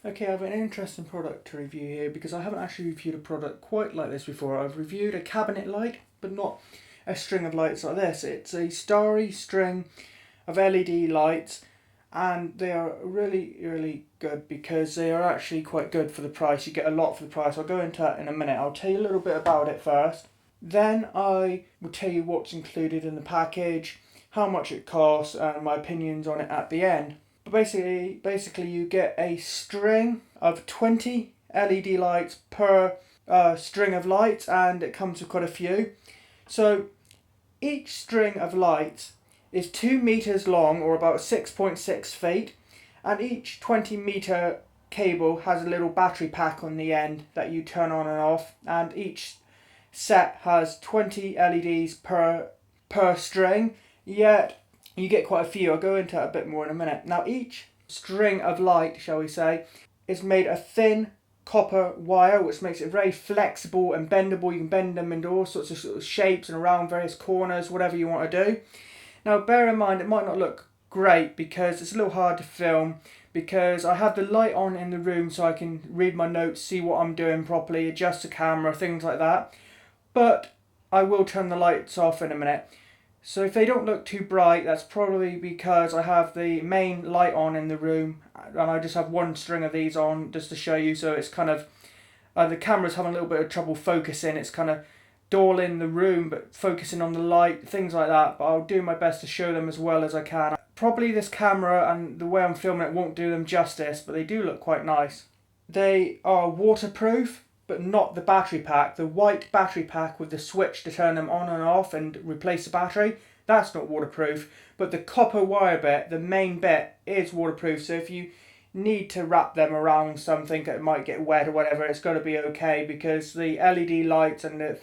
Okay, I have an interesting product to review here because I haven't actually reviewed a product quite like this before. I've reviewed a cabinet light, but not a string of lights like this. It's a starry string of LED lights, and they are really, really good because they are actually quite good for the price. You get a lot for the price. I'll go into that in a minute. I'll tell you a little bit about it first. Then I will tell you what's included in the package, how much it costs, and my opinions on it at the end. But basically, you get a string of 20 LED lights per string of lights, and it comes with quite a few. So each string of lights is 2 meters long, or about 6.6 feet, and each 20-meter cable has a little battery pack on the end that you turn on and off, and each set has 20 LEDs per string. Yet you get quite a few. I'll go into it a bit more in a minute. Now each string of light, shall we say, is made of thin copper wire, which makes it very flexible and bendable. You can bend them into all sorts of, shapes and around various corners, whatever you want to do. Now bear in mind it might not look great because it's a little hard to film, because I have the light on in the room so I can read my notes, see what I'm doing properly, adjust the camera, things like that. But I will turn the lights off in a minute. So if they don't look too bright, that's probably because I have the main light on in the room and I just have one string of these on just to show you. So it's kind of, the camera's having a little bit of trouble focusing. It's kind of dulling the room but focusing on the light, things like that. But I'll do my best to show them as well as I can. Probably this camera and the way I'm filming it won't do them justice, but they do look quite nice. They are waterproof, but not the battery pack. The white battery pack with the switch to turn them on and off and replace the battery, that's not waterproof. But the copper wire bit, the main bit, is waterproof. So if you need to wrap them around something that might get wet or whatever, it's got to be okay, because the LED lights and the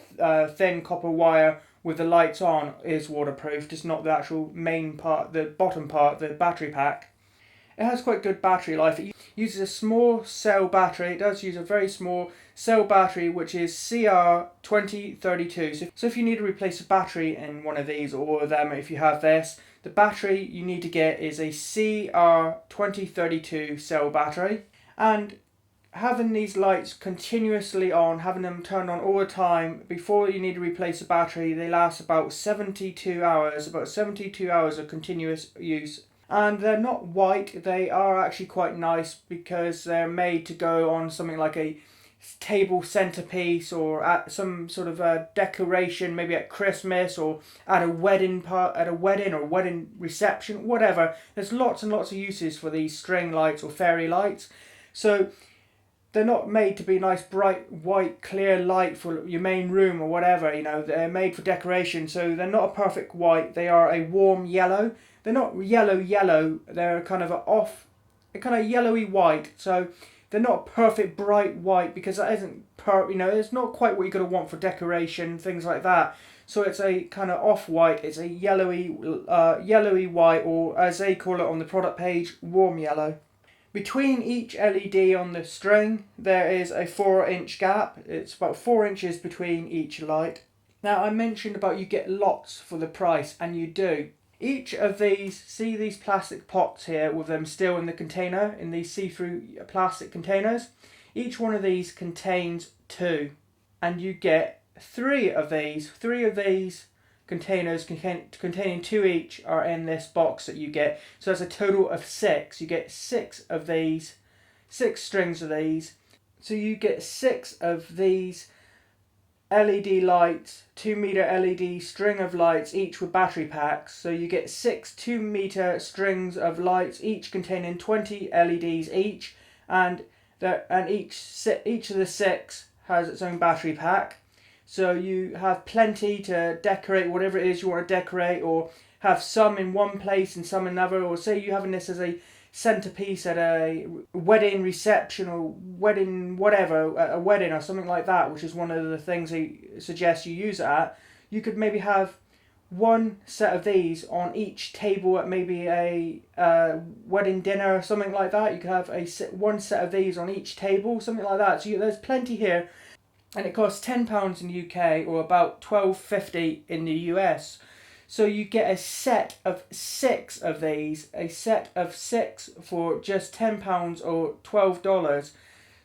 thin copper wire with the lights on is waterproof, just not the actual main part, the bottom part, the battery pack. It has quite good battery life. It uses a small cell battery. It does use a very small cell battery, which is CR2032. So if you need to replace a battery in one of these, or all of them, if you have this, the battery you need to get is a CR2032 cell battery. And having these lights continuously on, having them turned on all the time before you need to replace a battery, they last about 72 hours, of continuous use. And they're not white, they are actually quite nice because they're made to go on something like a table centerpiece, or at some sort of a decoration, maybe at Christmas or at a wedding or wedding reception, whatever. There's lots and lots of uses for these string lights or fairy lights. So they're not made to be nice bright white clear light for your main room or whatever, they're made for decoration. So they're not a perfect white, they are a warm yellow. They're not yellow, they're kind of a kind of yellowy white. So they're not perfect bright white, because that isn't it's not quite what you're going to want for decoration, things like that. So it's a kind of off-white, it's a yellowy white, or as they call it on the product page, warm yellow. Between each LED on the string, there is a 4-inch gap. It's about 4 inches between each light. Now, I mentioned about you get lots for the price, and you do. Each of these, see these plastic pots here with them still in the container, in these see-through plastic containers? Each one of these contains 2, and you get 3 of these. 3 of these containers containing 2 each are in this box that you get. So that's a total of 6. You get 6 of these, 6 strings of these. So you get 6 of these LED lights, 2-meter LED string of lights, each with battery packs. So you get 6 2-meter strings of lights, each containing 20 LEDs each, and each of the 6 has its own battery pack. So you have plenty to decorate whatever it is you want to decorate, or have some in one place and some in another, or say you're having this as a centerpiece at a wedding reception or wedding whatever, a wedding or something like that, which is one of the things they suggest you use it at. You could maybe have one set of these on each table at maybe a wedding dinner or something like that. You could have one set of these on each table, something like that. So there's plenty here, and it costs £10 in the UK or about £12.50 in the US. So you get a set of 6 of these, a set of 6 for just £10 or $12.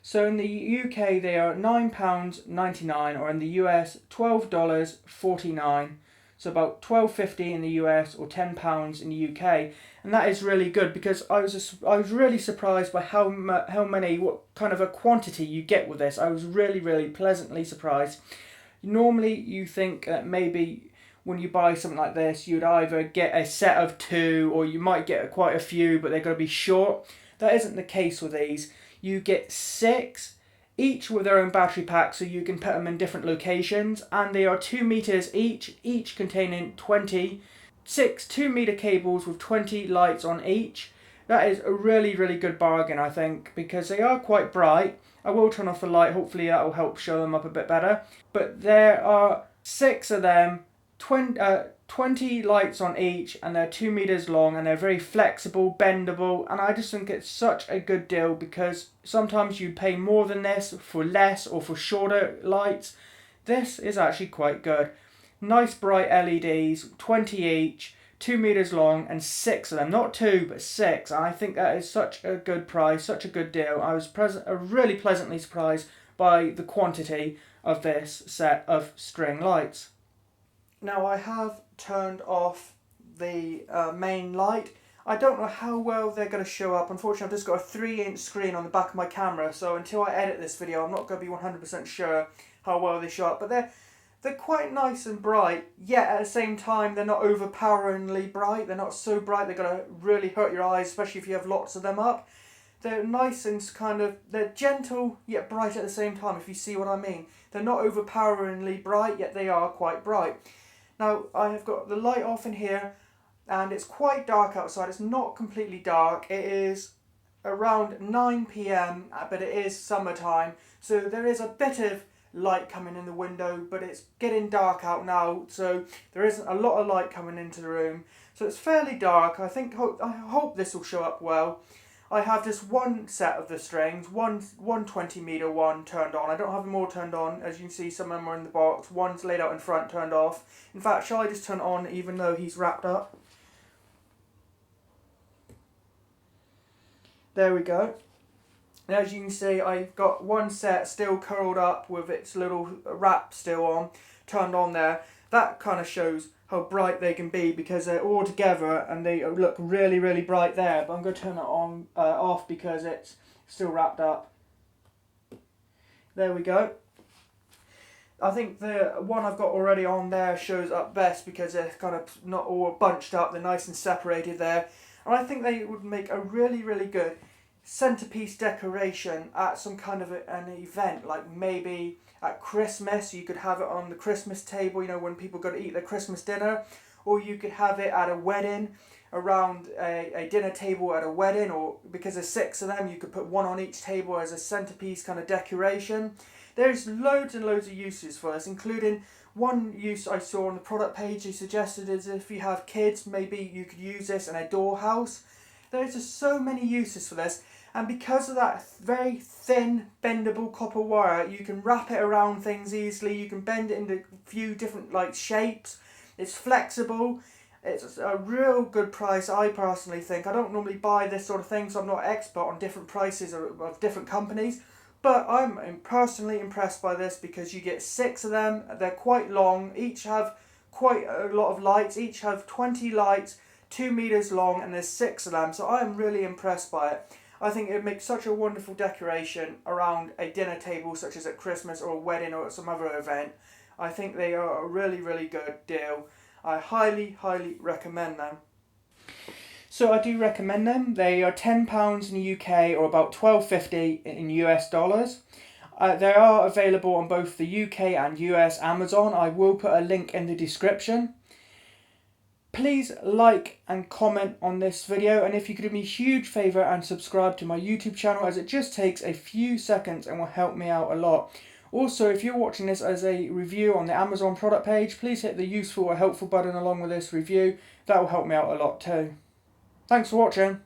So in the UK they are £9.99, or in the US $12.49. So about $12.50 in the US or £10 in the UK, and that is really good because I was really surprised by how many, what kind of a quantity you get with this. I was really pleasantly surprised. Normally you think that maybe when you buy something like this you'd either get a set of 2 or you might get quite a few, but they're going to be short. That isn't the case with these. You get 6, each with their own battery pack, so you can put them in different locations, and they are 2 meters each containing 6 2-meter cables with 20 lights on each. That is a really good bargain, I think, because they are quite bright. I will turn off the light, hopefully that will help show them up a bit better. But there are 6 of them, 20 lights on each, and they're 2 meters long, and they're very flexible, bendable, and I just think it's such a good deal because sometimes you pay more than this for less or for shorter lights. This is actually quite good. Nice bright LEDs, 20 each, 2 meters long, and 6 of them, not 2 but 6. And I think that is such a good price, such a good deal. I was really pleasantly surprised by the quantity of this set of string lights. Now I have turned off the main light. I don't know how well they're going to show up. Unfortunately, I've just got a 3-inch screen on the back of my camera, so until I edit this video, I'm not going to be 100% sure how well they show up. But they're quite nice and bright, yet at the same time they're not overpoweringly bright. They're not so bright they're going to really hurt your eyes, especially if you have lots of them up. They're nice and they're gentle yet bright at the same time, if you see what I mean. They're not overpoweringly bright, yet they are quite bright. Now, I have got the light off in here, and it's quite dark outside. It's not completely dark. It is around 9 p.m, but it is summertime, so there is a bit of light coming in the window, but it's getting dark out now, so there isn't a lot of light coming into the room. So it's fairly dark. I hope this will show up well. I have just one set of the strings, one 20-meter one turned on. I don't have them all turned on. As you can see, some of them are in the box. One's laid out in front, turned off. In fact, shall I just turn it on even though he's wrapped up? There we go. And as you can see, I've got one set still curled up with its little wrap still on, turned on there. That kind of shows how bright they can be because they're all together and they look really bright there. But I'm going to turn it on off because it's still wrapped up. There we go. I think the one I've got already on there shows up best because they're kind of not all bunched up. They're nice and separated there. And I think they would make a really good centerpiece decoration at some kind of an event, like maybe at Christmas. You could have it on the Christmas table, you know, when people go to eat their Christmas dinner, or you could have it at a wedding, around a dinner table at a wedding, or because there's 6 of them, you could put one on each table as a centerpiece kind of decoration. There's loads and loads of uses for this, including one use I saw on the product page. They suggested is if you have kids, maybe you could use this in a dollhouse. There's just so many uses for this, and because of that very thin bendable copper wire, you can wrap it around things easily. You can bend it into a few different shapes. It's flexible. It's a real good price, I personally think. I don't normally buy this sort of thing, so I'm not expert on different prices of different companies, but I'm personally impressed by this because you get 6 of them. They're quite long, each have quite a lot of lights, each have 20 lights, 2 meters long, and there's 6 of them, so I'm really impressed by it. I think it makes such a wonderful decoration around a dinner table, such as at Christmas or a wedding or some other event. I think they are a really good deal. I highly recommend them. So I do recommend them. They are £10 in the UK or about $12.50 in US dollars. They are available on both the UK and US Amazon. I will put a link in the description. Please like and comment on this video, and if you could do me a huge favour and subscribe to my YouTube channel, as it just takes a few seconds and will help me out a lot. Also, if you're watching this as a review on the Amazon product page, please hit the useful or helpful button along with this review. That will help me out a lot too. Thanks for watching.